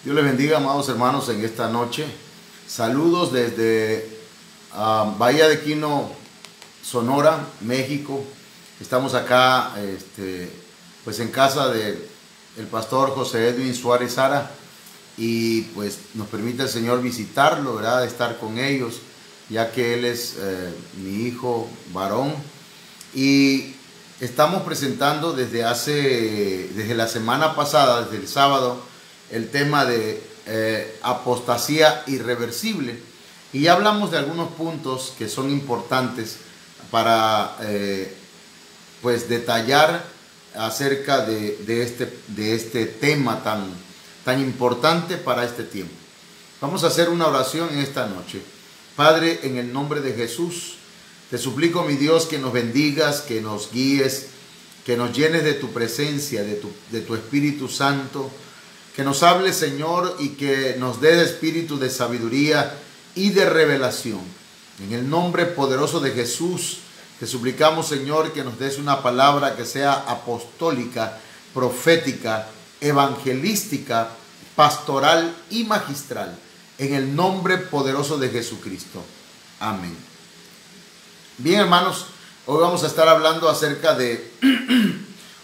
Dios les bendiga, amados hermanos, en esta noche. Saludos desde Bahía de Quino, Sonora, México. Estamos acá pues en casa del pastor José Edwin Suárez Sara, y pues nos permite el Señor visitarlo, ¿verdad? Estar con ellos, ya que él es mi hijo varón. Y estamos presentando desde la semana pasada, desde el sábado, el tema de apostasía irreversible. Y ya hablamos de algunos puntos que son importantes para pues detallar acerca de este tema tan importante para este tiempo. Vamos a hacer una oración en esta noche. Padre, en el nombre de Jesús, te suplico, mi Dios, que nos bendigas, que nos guíes, que nos llenes de tu presencia, de tu Espíritu Santo, que nos hables, Señor, y que nos dé espíritu de sabiduría y de revelación. En el nombre poderoso de Jesús, te suplicamos, Señor, que nos des una palabra que sea apostólica, profética, evangelística, pastoral y magistral. En el nombre poderoso de Jesucristo. Amén. Bien, hermanos, hoy vamos a estar hablando acerca de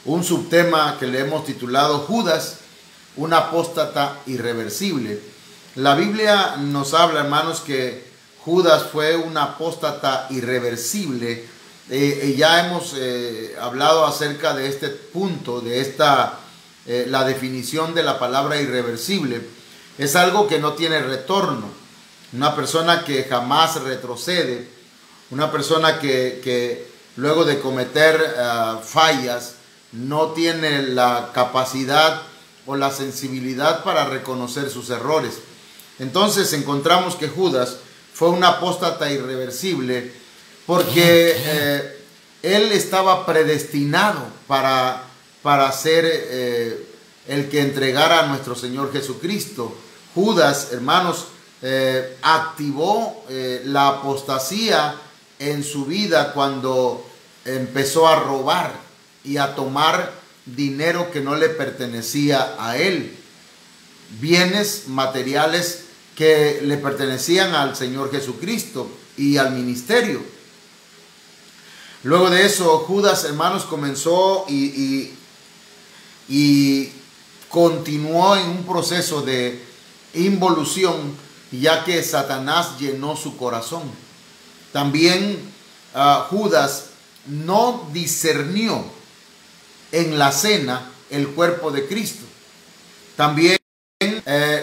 un subtema que le hemos titulado Judas, un apóstata irreversible. La Biblia nos habla, hermanos, que Judas fue un apóstata irreversible. Ya hemos hablado acerca de este punto, de la definición de la palabra irreversible. Es algo que no tiene retorno, una persona que jamás retrocede, una persona que luego de cometer fallas no tiene la capacidad o la sensibilidad para reconocer sus errores. Entonces encontramos que Judas fue un apóstata irreversible porque él estaba predestinado para ser el que entregara a nuestro Señor Jesucristo. Judas, hermanos, activó la apostasía en su vida cuando empezó a robar y a tomar dinero que no le pertenecía a él, bienes materiales que le pertenecían al Señor Jesucristo y al ministerio. Luego de eso, Judas, hermanos, comenzó y continuó en un proceso de involución, ya que Satanás llenó su corazón. También Judas no discernió en la cena el cuerpo de Cristo. También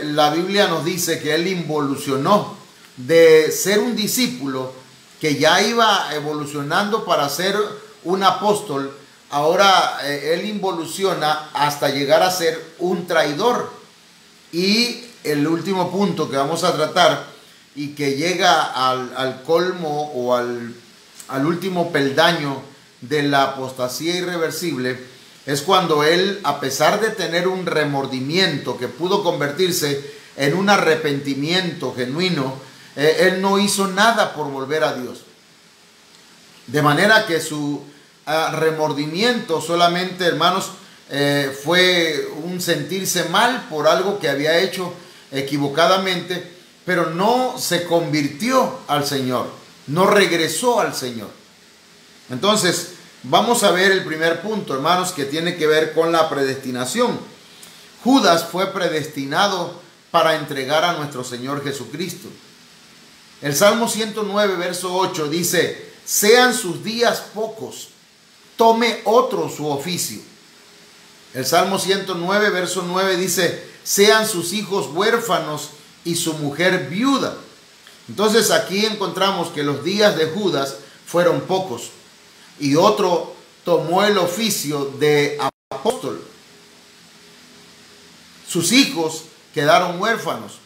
la Biblia nos dice que él involucionó de ser un discípulo que ya iba evolucionando para ser un apóstol. Ahora él involuciona hasta llegar a ser un traidor. Y el último punto que vamos a tratar y que llega al colmo o al último peldaño de la apostasía irreversible es cuando él, a pesar de tener un remordimiento que pudo convertirse en un arrepentimiento genuino, él no hizo nada por volver a Dios. De manera que su remordimiento solamente, hermanos, fue un sentirse mal por algo que había hecho equivocadamente, pero no se convirtió al Señor, no regresó al Señor. Entonces, vamos a ver el primer punto, hermanos, que tiene que ver con la predestinación. Judas fue predestinado para entregar a nuestro Señor Jesucristo. El Salmo 109, verso 8 dice: sean sus días pocos, tome otro su oficio. El Salmo 109, verso 9 dice: sean sus hijos huérfanos y su mujer viuda. Entonces aquí encontramos que los días de Judas fueron pocos. Y otro tomó el oficio de apóstol. Sus hijos quedaron huérfanos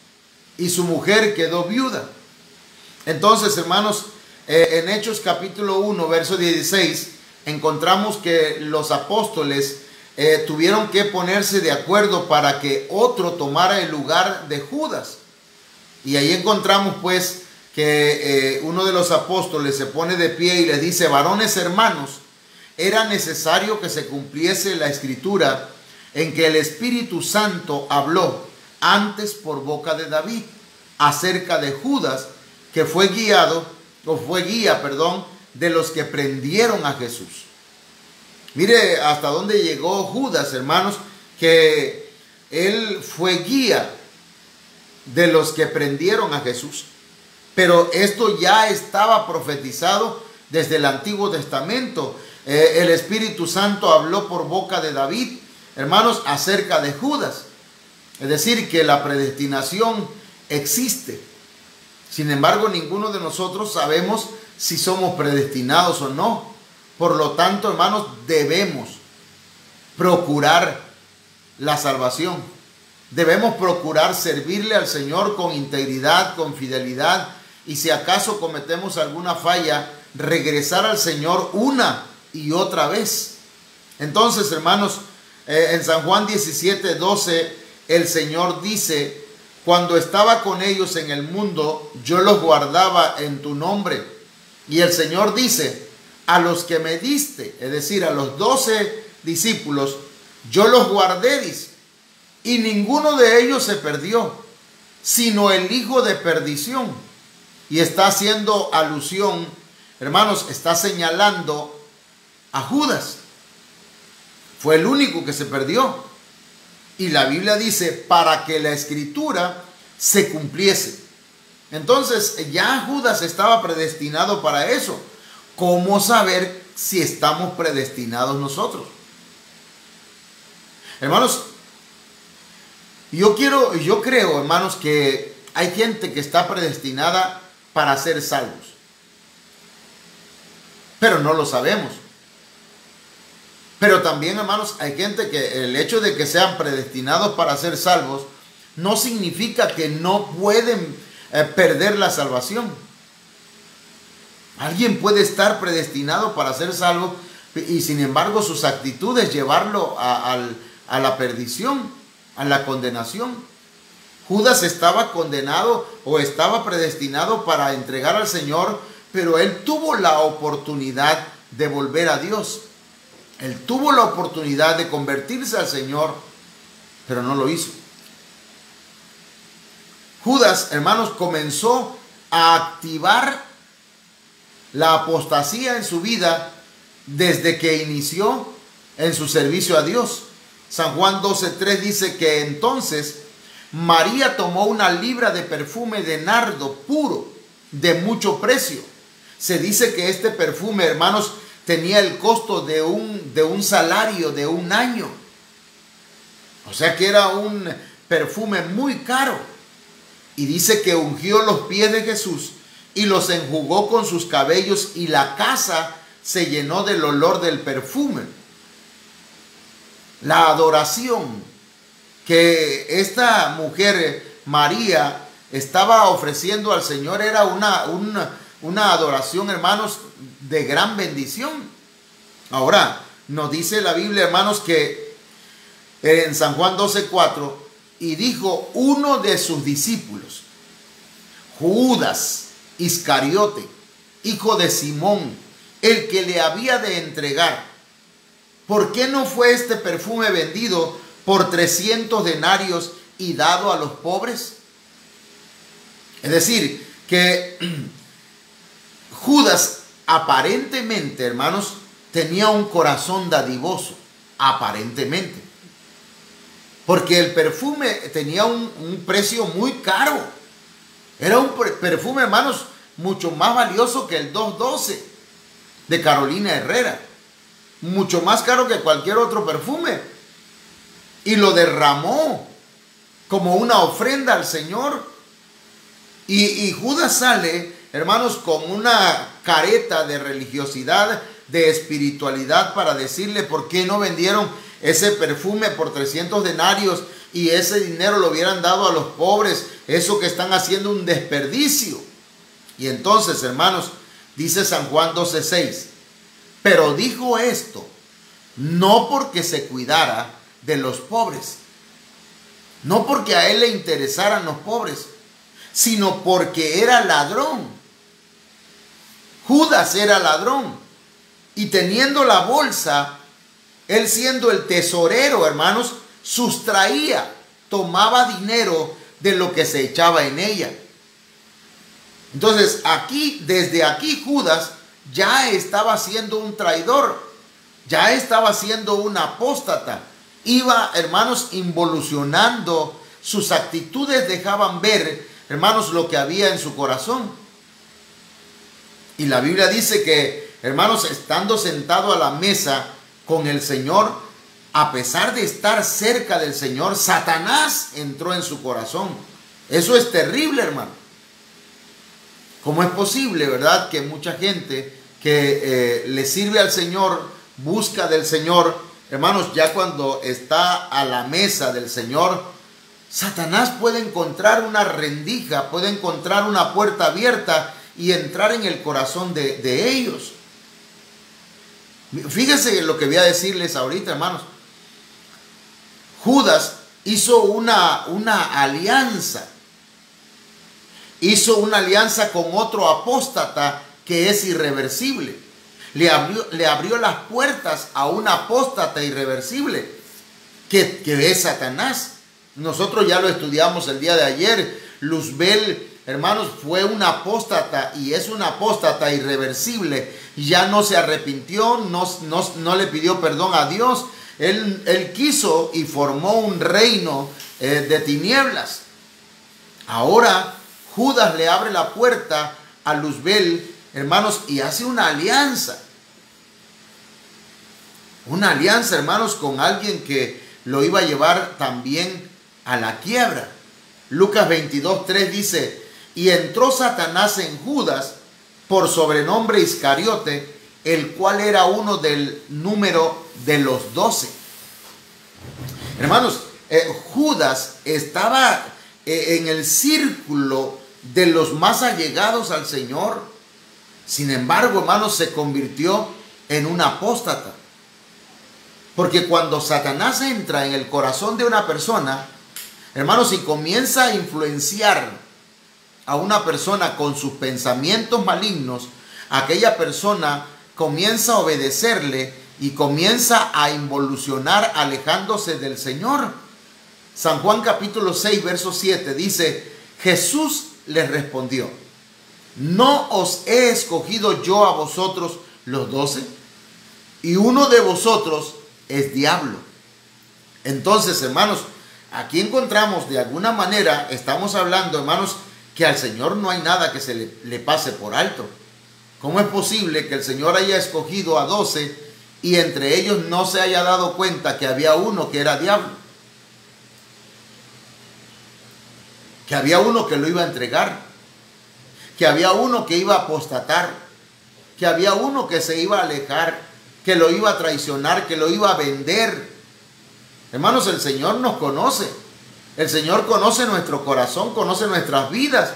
y su mujer quedó viuda. Entonces, hermanos, en Hechos capítulo 1, verso 16, encontramos que los apóstoles tuvieron que ponerse de acuerdo para que otro tomara el lugar de Judas. Y ahí encontramos pues que uno de los apóstoles se pone de pie y les dice: varones hermanos, era necesario que se cumpliese la escritura en que el Espíritu Santo habló antes por boca de David acerca de Judas, que fue guía, de los que prendieron a Jesús. Mire hasta dónde llegó Judas, hermanos, que él fue guía de los que prendieron a Jesús. Pero esto ya estaba profetizado desde el Antiguo Testamento. El Espíritu Santo habló por boca de David, hermanos, acerca de Judas. Es decir, que la predestinación existe. Sin embargo, ninguno de nosotros sabemos si somos predestinados o no. Por lo tanto, hermanos, debemos procurar la salvación. Debemos procurar servirle al Señor con integridad, con fidelidad. Y si acaso cometemos alguna falla, regresar al Señor una y otra vez. Entonces, hermanos, en San Juan 17:12, el Señor dice: cuando estaba con ellos en el mundo, yo los guardaba en tu nombre. Y el Señor dice: a los que me diste, es decir, a los 12 discípulos, yo los guardé, dice, y ninguno de ellos se perdió, sino el hijo de perdición. Y está haciendo alusión, hermanos, está señalando a Judas. Fue el único que se perdió. Y la Biblia dice, para que la escritura se cumpliese. Entonces ya Judas estaba predestinado para eso. ¿Cómo saber si estamos predestinados nosotros? Hermanos, yo creo, hermanos, que hay gente que está predestinada para ser salvos. Pero no lo sabemos. Pero también, hermanos, hay gente que el hecho de que sean predestinados para ser salvos no significa que no pueden perder la salvación. Alguien puede estar predestinado para ser salvo y sin embargo sus actitudes llevarlo a la perdición, a la condenación. Judas estaba condenado o estaba predestinado para entregar al Señor, pero él tuvo la oportunidad de volver a Dios. Él tuvo la oportunidad de convertirse al Señor, pero no lo hizo. Judas, hermanos, comenzó a activar la apostasía en su vida desde que inició en su servicio a Dios. San Juan 12:3 dice que entonces María tomó una libra de perfume de nardo puro, de mucho precio. Se dice que este perfume, hermanos, tenía el costo de un salario de un año. O sea que era un perfume muy caro. Y dice que ungió los pies de Jesús y los enjugó con sus cabellos, y la casa se llenó del olor del perfume. La adoración que esta mujer, María, estaba ofreciendo al Señor era una adoración, hermanos, de gran bendición. Ahora, nos dice la Biblia, hermanos, que en San Juan 12:4, y dijo uno de sus discípulos, Judas Iscariote, hijo de Simón, el que le había de entregar, ¿por qué no fue este perfume vendido por 300 denarios y dado a los pobres? Es decir, que Judas aparentemente, hermanos, tenía un corazón dadivoso, aparentemente, porque el perfume tenía un precio muy caro. Era un perfume, hermanos, mucho más valioso que el 212 de Carolina Herrera, mucho más caro que cualquier otro perfume, y lo derramó como una ofrenda al Señor. Y Judas sale, hermanos, con una careta de religiosidad, de espiritualidad, para decirle: ¿por qué no vendieron ese perfume por 300 denarios y ese dinero lo hubieran dado a los pobres? Eso que están haciendo un desperdicio. Y entonces, hermanos, dice San Juan 12:6, pero dijo esto no porque se cuidara de los pobres, no porque a él le interesaran los pobres, sino porque era ladrón. Judas era ladrón, y teniendo la bolsa, él siendo el tesorero, hermanos, sustraía tomaba dinero de lo que se echaba en ella. Entonces desde aquí Judas ya estaba siendo un traidor, ya estaba siendo un apóstata. Iba, hermanos, involucionando, sus actitudes dejaban ver, hermanos, lo que había en su corazón. Y la Biblia dice que, hermanos, estando sentado a la mesa con el Señor, a pesar de estar cerca del Señor, Satanás entró en su corazón. Eso es terrible, hermano. ¿Cómo es posible, verdad, que mucha gente que le sirve al Señor, busca del Señor, hermanos, ya cuando está a la mesa del Señor, Satanás puede encontrar una rendija, puede encontrar una puerta abierta y entrar en el corazón de ellos? Fíjense lo que voy a decirles ahorita, hermanos. Judas hizo una alianza. Hizo una alianza con otro apóstata que es irreversible. Le abrió las puertas a un apóstata irreversible que es Satanás. Nosotros ya lo estudiamos el día de ayer. Luzbel, hermanos, fue un apóstata y es un apóstata irreversible. Ya no se arrepintió, no le pidió perdón a Dios. Él quiso y formó un reino de tinieblas. Ahora Judas le abre la puerta a Luzbel, hermanos, y hace una alianza. Una alianza, hermanos, con alguien que lo iba a llevar también a la quiebra. Lucas 22:3 dice: y entró Satanás en Judas, por sobrenombre Iscariote, el cual era uno del número de los 12. Hermanos, Judas estaba en el círculo de los más allegados al Señor. Sin embargo, hermanos, se convirtió en un apóstata. Porque cuando Satanás entra en el corazón de una persona, hermanos, y comienza a influenciar a una persona con sus pensamientos malignos, aquella persona comienza a obedecerle y comienza a involucionar alejándose del Señor. San Juan capítulo 6, verso 7 dice: Jesús les respondió: ¿no os he escogido yo a vosotros los 12? Y uno de vosotros es diablo. Entonces, hermanos, aquí encontramos, de alguna manera, estamos hablando, hermanos, que al Señor no hay nada que se le pase por alto. ¿Cómo es posible que el Señor haya escogido a 12 y entre ellos no se haya dado cuenta que había uno que era diablo? Que había uno que lo iba a entregar, que había uno que iba a apostatar, que había uno que se iba a alejar, que lo iba a traicionar, que lo iba a vender. Hermanos, el Señor nos conoce. El Señor conoce nuestro corazón, conoce nuestras vidas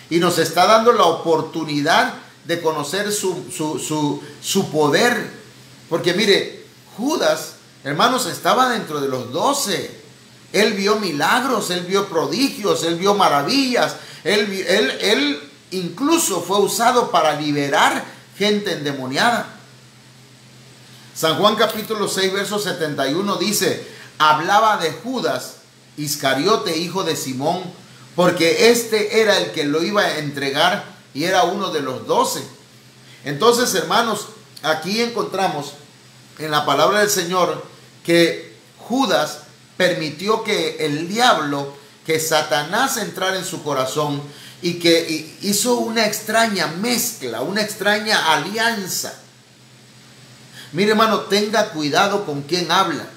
y nos está dando la oportunidad de conocer su poder. Porque mire, Judas, hermanos, estaba dentro de los 12. Él vio milagros, él vio prodigios, él vio maravillas. Él incluso fue usado para liberar gente endemoniada. San Juan capítulo 6, verso 71 dice: hablaba de Judas Iscariote, hijo de Simón, porque este era el que lo iba a entregar y era uno de los 12. Entonces, hermanos, aquí encontramos en la palabra del Señor que Judas permitió que el diablo, que Satanás entrara en su corazón y que hizo una extraña mezcla, una extraña alianza. Mire, hermano, tenga cuidado con quién habla.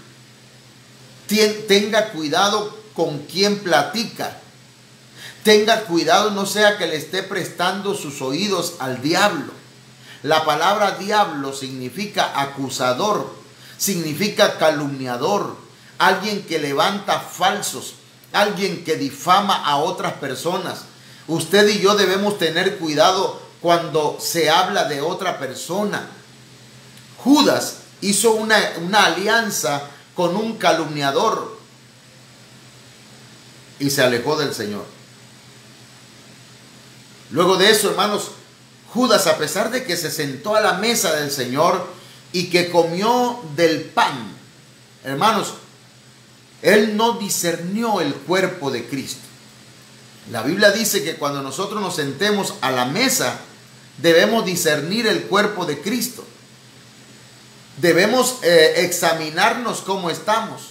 Tenga cuidado con quién platica. Tenga cuidado, no sea que le esté prestando sus oídos al diablo. La palabra diablo significa acusador, significa calumniador, alguien que levanta falsos, alguien que difama a otras personas. Usted y yo debemos tener cuidado cuando se habla de otra persona. Judas hizo una alianza con un calumniador y se alejó del Señor. Luego de eso, hermanos, Judas, a pesar de que se sentó a la mesa del Señor y que comió del pan, hermanos, Él no discernió el cuerpo de Cristo. La Biblia dice que cuando nosotros nos sentemos a la mesa, debemos discernir el cuerpo de Cristo. Debemos examinarnos cómo estamos.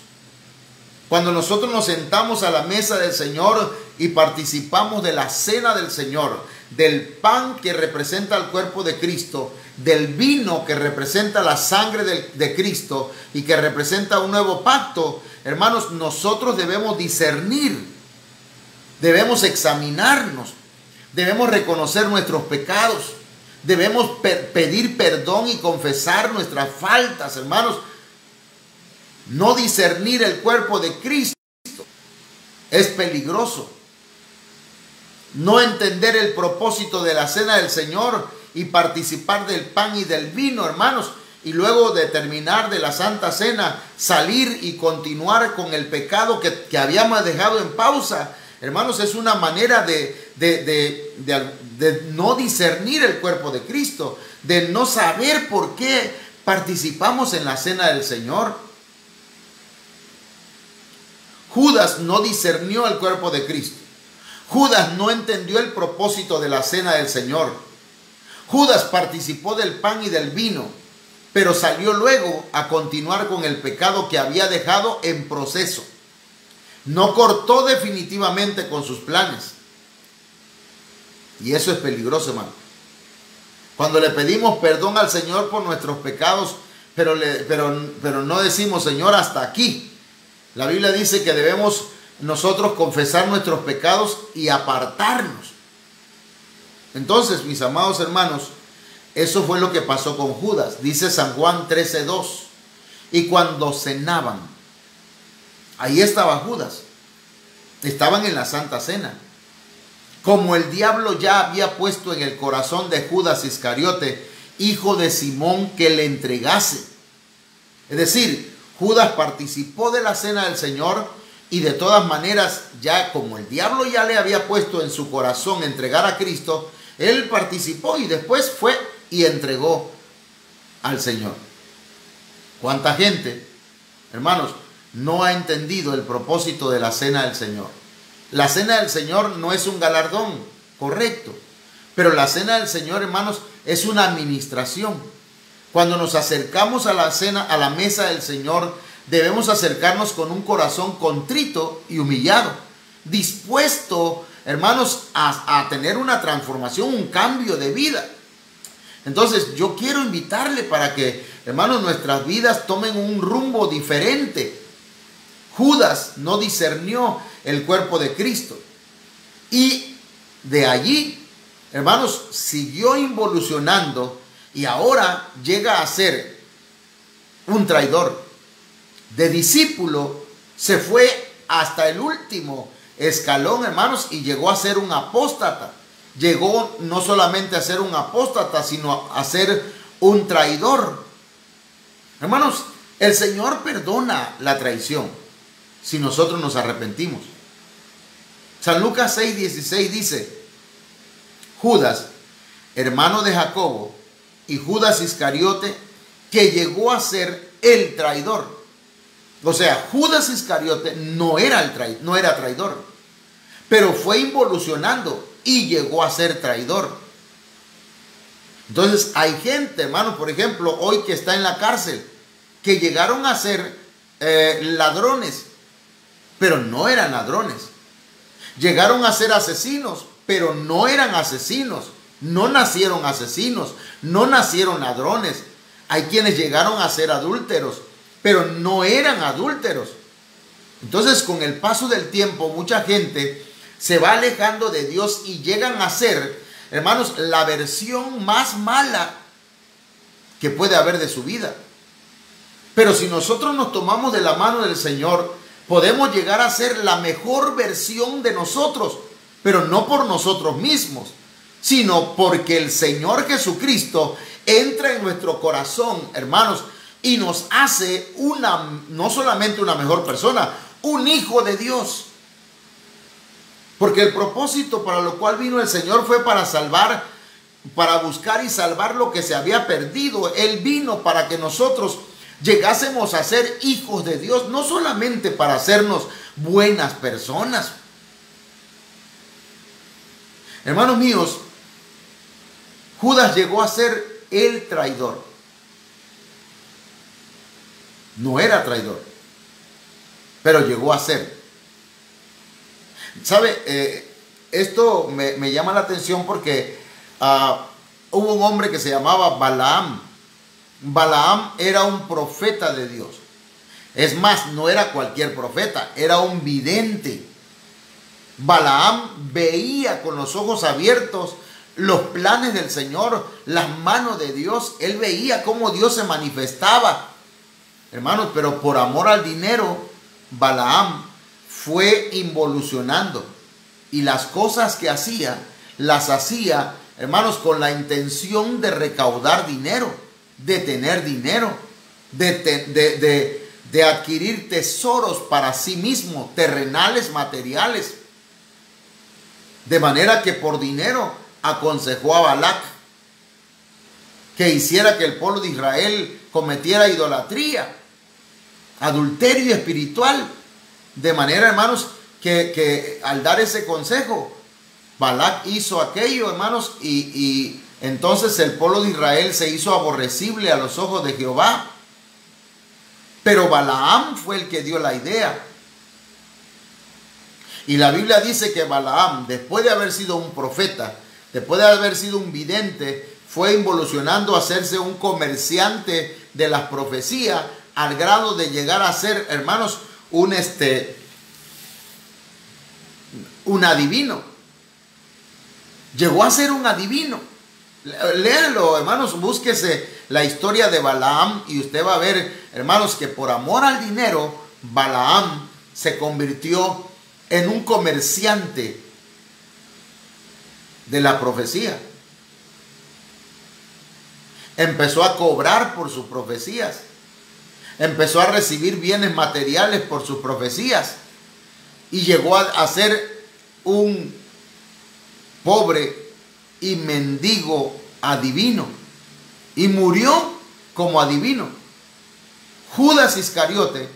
Cuando nosotros nos sentamos a la mesa del Señor y participamos de la cena del Señor, del pan que representa el cuerpo de Cristo, del vino que representa la sangre de Cristo y que representa un nuevo pacto, hermanos, nosotros debemos discernir, debemos examinarnos, debemos reconocer nuestros pecados, debemos pedir perdón y confesar nuestras faltas, hermanos. No discernir el cuerpo de Cristo es peligroso. No entender el propósito de la cena del Señor y participar del pan y del vino, hermanos, y luego de terminar de la Santa Cena, salir y continuar con el pecado que habíamos dejado en pausa, hermanos, es una manera de no discernir el cuerpo de Cristo, de no saber por qué participamos en la cena del Señor. Judas no discernió el cuerpo de Cristo. Judas no entendió el propósito de la cena del Señor. Judas participó del pan y del vino, pero salió luego a continuar con el pecado que había dejado en proceso. No cortó definitivamente con sus planes. Y eso es peligroso, hermano. Cuando le pedimos perdón al Señor por nuestros pecados, pero no decimos, Señor, hasta aquí. La Biblia dice que debemos nosotros confesar nuestros pecados y apartarnos. Entonces, mis amados hermanos, eso fue lo que pasó con Judas. Dice San Juan 13:2. Y cuando cenaban, ahí estaba Judas. Estaban en la Santa Cena. Como el diablo ya había puesto en el corazón de Judas Iscariote, hijo de Simón, que le entregase. Es decir, Judas participó de la cena del Señor y de todas maneras, ya como el diablo ya le había puesto en su corazón entregar a Cristo, él participó y después fue y entregó al Señor. ¿Cuánta gente, hermanos, no ha entendido el propósito de la cena del Señor? La cena del Señor no es un galardón, correcto, pero la cena del Señor, hermanos, es una administración. Cuando nos acercamos a la cena, a la mesa del Señor, debemos acercarnos con un corazón contrito y humillado, dispuesto, hermanos, a tener una transformación, un cambio de vida. Entonces, yo quiero invitarle para que, hermanos, nuestras vidas tomen un rumbo diferente. Judas no discernió el cuerpo de Cristo. Y de allí, hermanos, siguió involucionando. Y ahora llega a ser un traidor. De discípulo se fue hasta el último escalón, hermanos, y llegó a ser un apóstata. Llegó no solamente a ser un apóstata, sino a ser un traidor. Hermanos, el Señor perdona la traición si nosotros nos arrepentimos. San Lucas 6:16 dice: Judas, hermano de Jacobo, y Judas Iscariote, que llegó a ser el traidor. O sea, Judas Iscariote no era traidor, pero fue involucionando y llegó a ser traidor. Entonces hay gente, hermano, por ejemplo, hoy que está en la cárcel, que llegaron a ser ladrones, pero no eran ladrones. Llegaron a ser asesinos, pero no eran asesinos. No nacieron asesinos, no nacieron ladrones. Hay quienes llegaron a ser adúlteros, pero no eran adúlteros. Entonces, con el paso del tiempo, mucha gente se va alejando de Dios y llegan a ser, hermanos, la versión más mala que puede haber de su vida. Pero si nosotros nos tomamos de la mano del Señor, podemos llegar a ser la mejor versión de nosotros, pero no por nosotros mismos, sino porque el Señor Jesucristo entra en nuestro corazón, hermanos, y nos hace no solamente una mejor persona, un hijo de Dios. Porque el propósito para lo cual vino el Señor fue para salvar, para buscar y salvar lo que se había perdido. Él vino para que nosotros llegásemos a ser hijos de Dios, no solamente para hacernos buenas personas. Hermanos míos, Judas llegó a ser el traidor. No era traidor, pero llegó a ser. ¿Sabe? Esto me llama la atención porque hubo un hombre que se llamaba Balaam. Balaam era un profeta de Dios. Es más, no era cualquier profeta, era un vidente. Balaam veía con los ojos abiertos los planes del Señor, las manos de Dios. Él veía cómo Dios se manifestaba. Hermanos, pero por amor al dinero, Balaam fue involucionando. Y las cosas que hacía, las hacía, hermanos, con la intención de recaudar dinero, de tener dinero, de adquirir tesoros para sí mismo, terrenales, materiales. De manera que por dinero aconsejó a Balac que hiciera que el pueblo de Israel cometiera idolatría, adulterio espiritual. De manera, hermanos, que al dar ese consejo, Balac hizo aquello, hermanos, y entonces el pueblo de Israel se hizo aborrecible a los ojos de Jehová. Pero Balaam fue el que dio la idea. Y la Biblia dice que Balaam, después de haber sido un profeta, después de haber sido un vidente, fue involucionando a hacerse un comerciante de las profecías, al grado de llegar a ser, hermanos, un adivino. Llegó a ser un adivino. Léanlo, hermanos, búsquese la historia de Balaam y usted va a ver, hermanos, que por amor al dinero, Balaam se convirtió en un comerciante de la profecía. Empezó a cobrar por sus profecías. Empezó a recibir bienes materiales por sus profecías. Y llegó a ser un pobre y mendigo adivino. Y murió como adivino. Judas Iscariote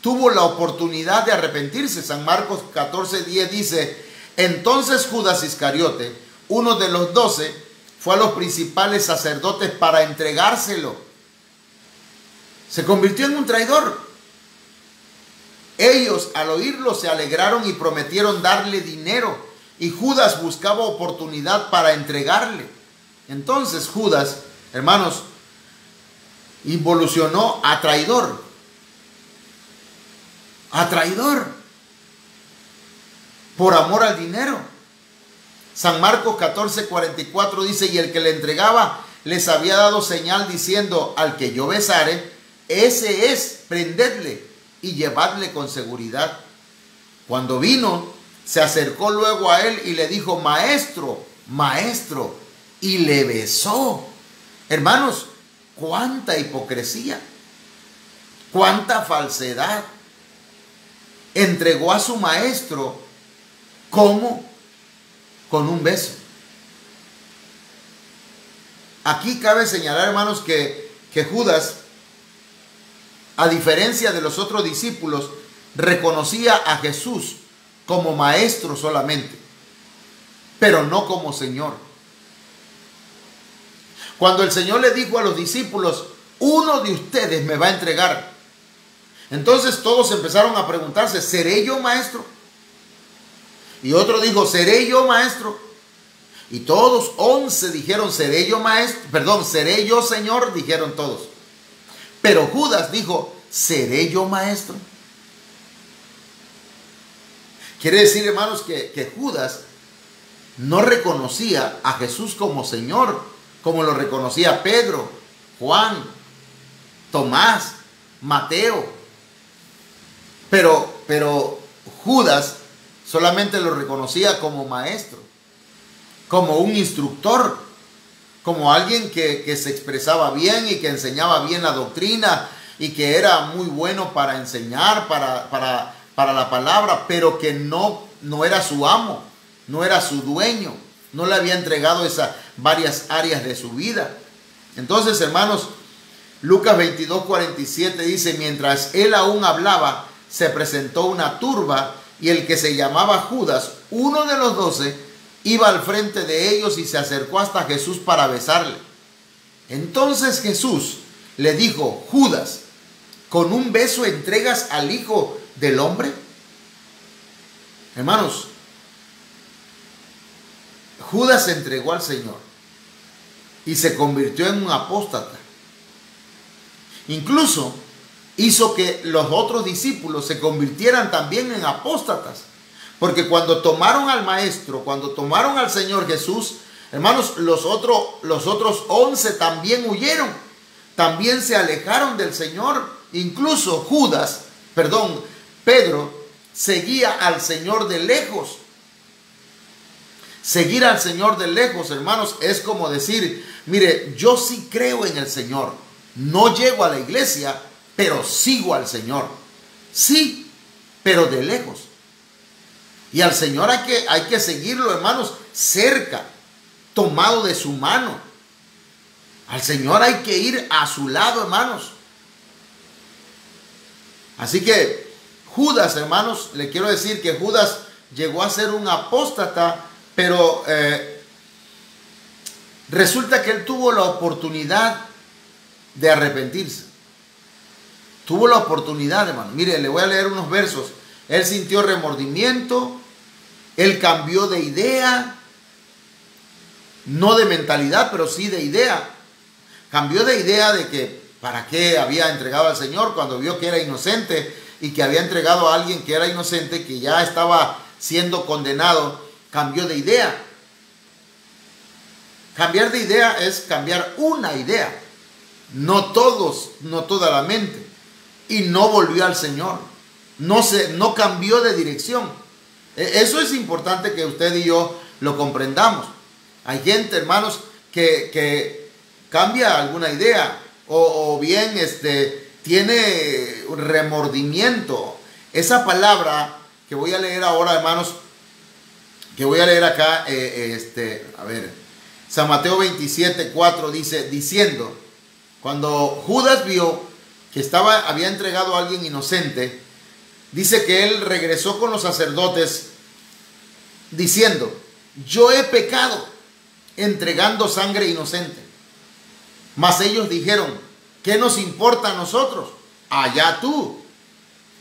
tuvo la oportunidad de arrepentirse. San Marcos 14:10 dice: entonces Judas Iscariote, uno de los 12, fue a los principales sacerdotes para entregárselo. Se convirtió en un traidor. Ellos, al oírlo, se alegraron y prometieron darle dinero. Y Judas buscaba oportunidad para entregarle. Entonces Judas, hermanos, involucionó a traidor. A traidor. Por amor al dinero. San Marcos 14:44 dice: y el que le entregaba les había dado señal diciendo: al que yo besare, ese es, prendedle y llevadle con seguridad. Cuando vino, se acercó luego a él y le dijo: maestro, maestro, y le besó. Hermanos, cuánta hipocresía, cuánta falsedad. Entregó a su maestro, ¿cómo? Con un beso. Aquí cabe señalar, hermanos, que Judas, a diferencia de los otros discípulos, reconocía a Jesús como maestro solamente, pero no como Señor. Cuando el Señor le dijo a los discípulos: uno de ustedes me va a entregar, entonces todos empezaron a preguntarse: ¿seré yo maestro? Y otro dijo: ¿seré yo maestro? Y todos 11 dijeron: ¿seré yo maestro? Perdón, ¿seré yo Señor? Dijeron todos. Pero Judas dijo: ¿seré yo maestro? Quiere decir, hermanos, que Judas no reconocía a Jesús como Señor, como lo reconocía Pedro, Juan, Tomás, Mateo. Pero Judas solamente lo reconocía como maestro, como un instructor, como alguien que se expresaba bien y que enseñaba bien la doctrina y que era muy bueno para enseñar, para la palabra, pero que no era su amo, no era su dueño, no le había entregado esas varias áreas de su vida. Entonces, hermanos, Lucas 22:47 dice: mientras él aún hablaba, se presentó una turba, y el que se llamaba Judas, uno de los 12, iba al frente de ellos y se acercó hasta Jesús para besarle. Entonces Jesús le dijo: Judas, ¿con un beso entregas al Hijo del Hombre? Hermanos, Judas se entregó al Señor y se convirtió en un apóstata. Incluso hizo que los otros discípulos se convirtieran también en apóstatas. Porque cuando tomaron al Maestro, cuando tomaron al Señor Jesús, hermanos, los otros 11 también huyeron. También se alejaron del Señor. Incluso Pedro seguía al Señor de lejos. Seguir al Señor de lejos, hermanos, es como decir: mire, yo sí creo en el Señor. No llego a la iglesia, pero sigo al Señor. Sí, pero de lejos. Y al Señor hay que seguirlo, hermanos, cerca, tomado de su mano. Al Señor hay que ir a su lado, hermanos. Así que Judas, hermanos, le quiero decir que Judas llegó a ser un apóstata, pero resulta que él tuvo la oportunidad de arrepentirse. Tuvo la oportunidad, hermano. Mire, le voy a leer unos versos. Él sintió remordimiento, él cambió de idea, no de mentalidad, pero sí de idea. Cambió de idea de que para qué había entregado al Señor cuando vio que era inocente y que había entregado a alguien que era inocente, que ya estaba siendo condenado. Cambió de idea. Cambiar de idea es cambiar una idea. No toda la mente. Y no volvió al Señor. No cambió de dirección. Eso es importante que usted y yo lo comprendamos. Hay gente, hermanos, que cambia alguna idea o bien tiene un remordimiento. Esa palabra que voy a leer ahora, hermanos, que voy a leer acá, San Mateo 27:4 dice, diciendo, cuando Judas vio que había entregado a alguien inocente, dice que él regresó con los sacerdotes diciendo: yo he pecado entregando sangre inocente. Mas ellos dijeron: ¿qué nos importa a nosotros? Allá tú.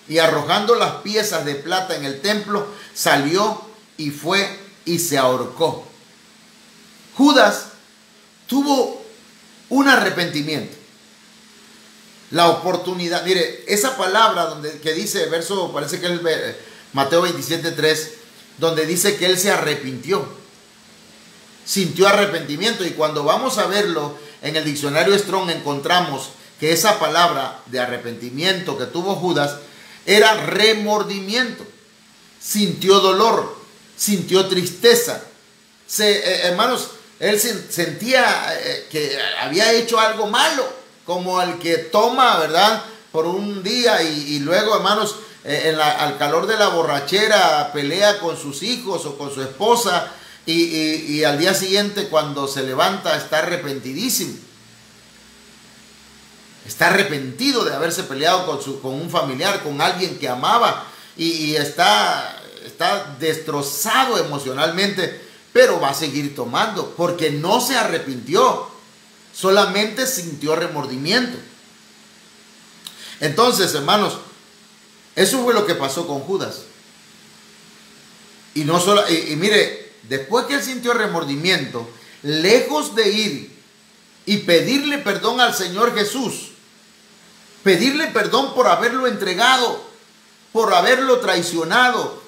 Y arrojando las piezas de plata en el templo, salió y fue y se ahorcó. Judas tuvo un arrepentimiento. La oportunidad, mire, esa palabra que dice, verso, parece que es Mateo 27:3, donde dice que él se arrepintió, sintió arrepentimiento. Y cuando vamos a verlo en el diccionario Strong, encontramos que esa palabra de arrepentimiento que tuvo Judas era remordimiento. Sintió dolor, sintió tristeza. Hermanos, él sentía que había hecho algo malo, como el que toma, ¿verdad?, por un día y luego, hermanos, al calor de la borrachera pelea con sus hijos o con su esposa y al día siguiente, cuando se levanta, está arrepentidísimo. Está arrepentido de haberse peleado con un familiar, con alguien que amaba, y está destrozado emocionalmente, pero va a seguir tomando porque no se arrepintió. Solamente sintió remordimiento. Entonces, hermanos, eso fue lo que pasó con Judas. Y mire, después que él sintió remordimiento, lejos de ir y pedirle perdón al Señor Jesús, pedirle perdón por haberlo entregado, por haberlo traicionado,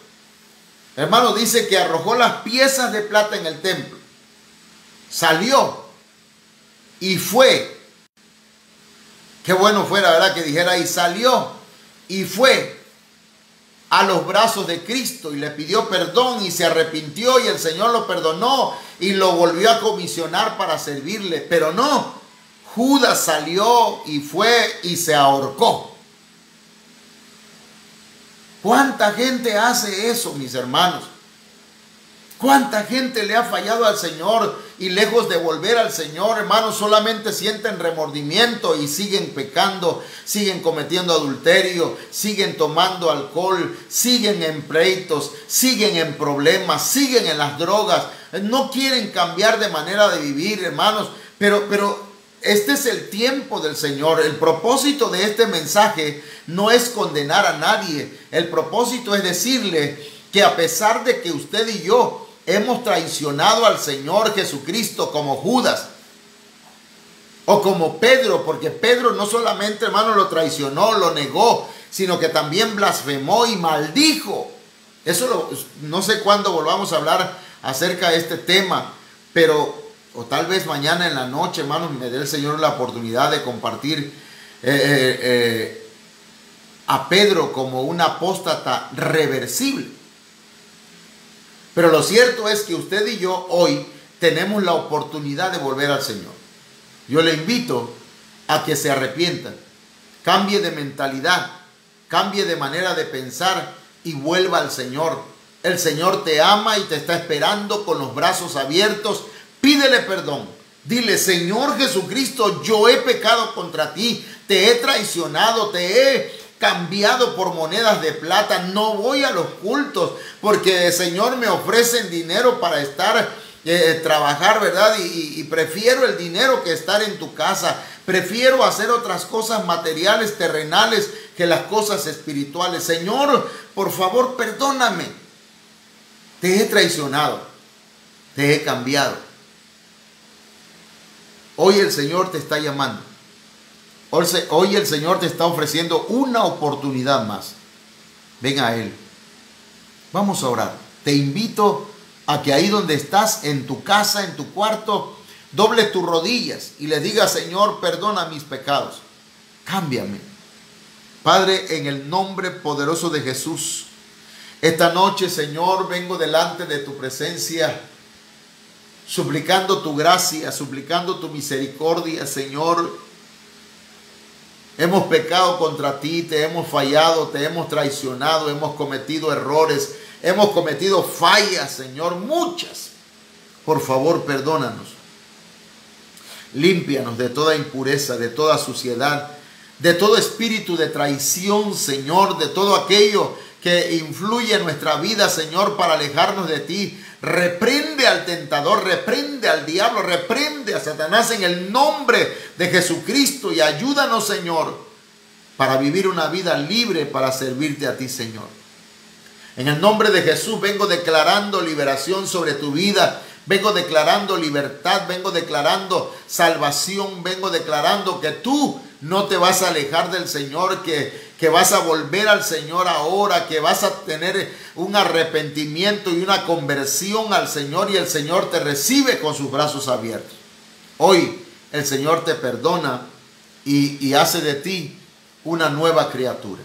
hermano, dice que arrojó las piezas de plata en el templo, salió y fue. Qué bueno fuera, ¿verdad?, que dijera: y salió y fue a los brazos de Cristo y le pidió perdón y se arrepintió, y el Señor lo perdonó y lo volvió a comisionar para servirle. Pero no, Judas salió y fue y se ahorcó. ¿Cuánta gente hace eso, mis hermanos? ¿Cuánta gente le ha fallado al Señor y lejos de volver al Señor, hermanos, solamente sienten remordimiento y siguen pecando, siguen cometiendo adulterio, siguen tomando alcohol, siguen en pleitos, siguen en problemas, siguen en las drogas, no quieren cambiar de manera de vivir, hermanos, pero este es el tiempo del Señor. El propósito de este mensaje no es condenar a nadie. El propósito es decirle que a pesar de que usted y yo hemos traicionado al Señor Jesucristo como Judas o como Pedro, porque Pedro no solamente, hermano, lo traicionó, lo negó, sino que también blasfemó y maldijo. No sé cuándo volvamos a hablar acerca de este tema, pero o tal vez mañana en la noche, hermanos, me dé el Señor la oportunidad de compartir a Pedro como un apóstata reversible. Pero lo cierto es que usted y yo hoy tenemos la oportunidad de volver al Señor. Yo le invito a que se arrepienta, cambie de mentalidad, cambie de manera de pensar y vuelva al Señor. El Señor te ama y te está esperando con los brazos abiertos. Pídele perdón. Dile: Señor Jesucristo, yo he pecado contra ti, te he traicionado, te he cambiado por monedas de plata, no voy a los cultos porque, Señor, me ofrecen dinero para trabajar, ¿verdad? Y prefiero el dinero que estar en tu casa. Prefiero hacer otras cosas materiales, terrenales, que las cosas espirituales. Señor, por favor, perdóname. Te he traicionado, te he cambiado. Hoy el Señor te está llamando. Hoy el Señor te está ofreciendo una oportunidad más. Ven a Él. Vamos a orar. Te invito a que ahí donde estás, en tu casa, en tu cuarto, dobles tus rodillas y le digas: Señor, perdona mis pecados. Cámbiame. Padre, en el nombre poderoso de Jesús, esta noche, Señor, vengo delante de tu presencia, suplicando tu gracia, suplicando tu misericordia, Señor. Hemos pecado contra ti, te hemos fallado, te hemos traicionado, hemos cometido errores, hemos cometido fallas, Señor, muchas. Por favor, perdónanos. Límpianos de toda impureza, de toda suciedad, de todo espíritu de traición, Señor, de todo aquello que influye en nuestra vida, Señor, para alejarnos de ti. Reprende al tentador, reprende al diablo, reprende a Satanás en el nombre de Jesucristo y ayúdanos, Señor, para vivir una vida libre, para servirte a ti, Señor. En el nombre de Jesús vengo declarando liberación sobre tu vida, vengo declarando libertad, vengo declarando salvación, vengo declarando que tú no te vas a alejar del Señor, que vas a volver al Señor ahora, que vas a tener un arrepentimiento y una conversión al Señor y el Señor te recibe con sus brazos abiertos. Hoy el Señor te perdona y hace de ti una nueva criatura.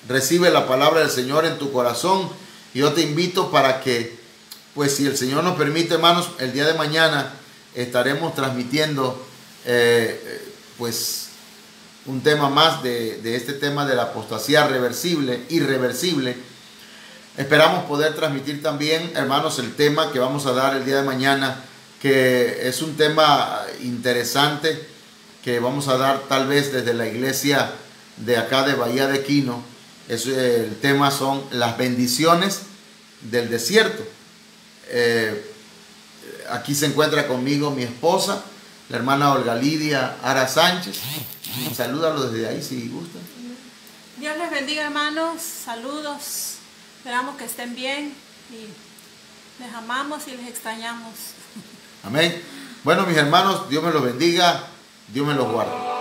Recibe la palabra del Señor en tu corazón y yo te invito para que, pues si el Señor nos permite, hermanos, el día de mañana estaremos transmitiendo pues un tema más de este tema de la apostasía reversible, irreversible. Esperamos poder transmitir también, hermanos, el tema que vamos a dar el día de mañana, que es un tema interesante que vamos a dar tal vez desde la iglesia de acá de Bahía de Quino. El tema son las bendiciones del desierto. Aquí se encuentra conmigo mi esposa, la hermana Olga Lidia Ara Sánchez. Salúdalo desde ahí si gustan. Dios les bendiga, hermanos. Saludos. Esperamos que estén bien y les amamos y les extrañamos. Amén. Bueno, mis hermanos, Dios me los bendiga, Dios me los guarde.